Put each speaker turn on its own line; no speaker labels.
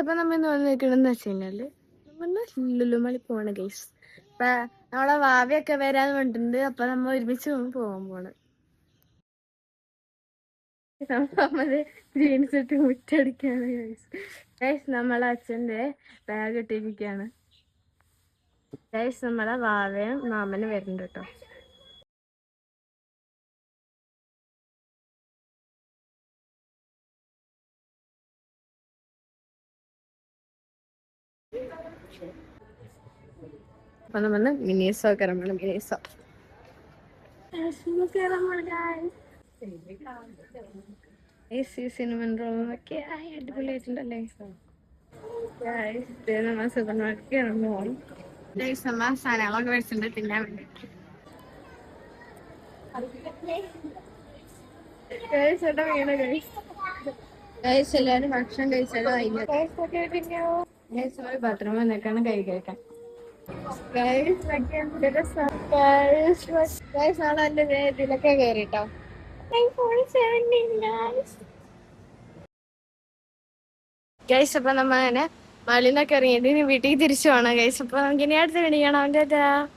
അപ്പൊ നമ്മ ഇന്ന് വന്നിരിക്കണെന്ന് വെച്ച് കഴിഞ്ഞാല് ലുലുമളി പോണ് ഗൈസ്. അപ്പൊ നമ്മളെ വാവയൊക്കെ വരാൻ വേണ്ടിട്ടുണ്ട്. അപ്പൊ നമ്മ ഒരുമിച്ച് പോകാൻ പോണ്. നമ്മള് ജീൻസ് ഇട്ട് മുറ്റടിക്കാണ് ഗൈസ്. ഗൈസ് നമ്മളെ അച്ഛന്റെ ബാഗ് ഇട്ടിരിക്കാണ് ഗൈസ്. നമ്മളെ വാവയും മാമനും വരുന്നുണ്ട് കേട്ടോ. അപ്പൊ നമ്മന്ന് മിനിസോ കയറാൻ മിനിസോ സിനിമൻ റൂമൊക്കെ അടിപൊളിയായിട്ടുണ്ടല്ലേ. നമ്മ സൂപ്പർ മാർക്കറ്റ് ഇറങ്ങും. നമ്മ സാധനങ്ങളൊക്കെ മേടിച്ചിട്ടുണ്ട് തിന്നാൻ വേണ്ടി. എല്ലാരും ഭക്ഷണം കഴിച്ചാലും ബാത്റൂം വന്നേക്കാണ് കൈ കഴിക്കാൻ. ഇതിലൊക്കെ കേറിട്ടോ. ഗൈസ് അപ്പൊ നമ്മ അങ്ങനെ മലിനൊക്കെ ഇറങ്ങിയിട്ട് ഇനി വീട്ടിൽ തിരിച്ചു പോകണം ഗൈസ്. അപ്പൊ നമുക്ക് ഇനി അടുത്ത വീഡിയോ കാണാം.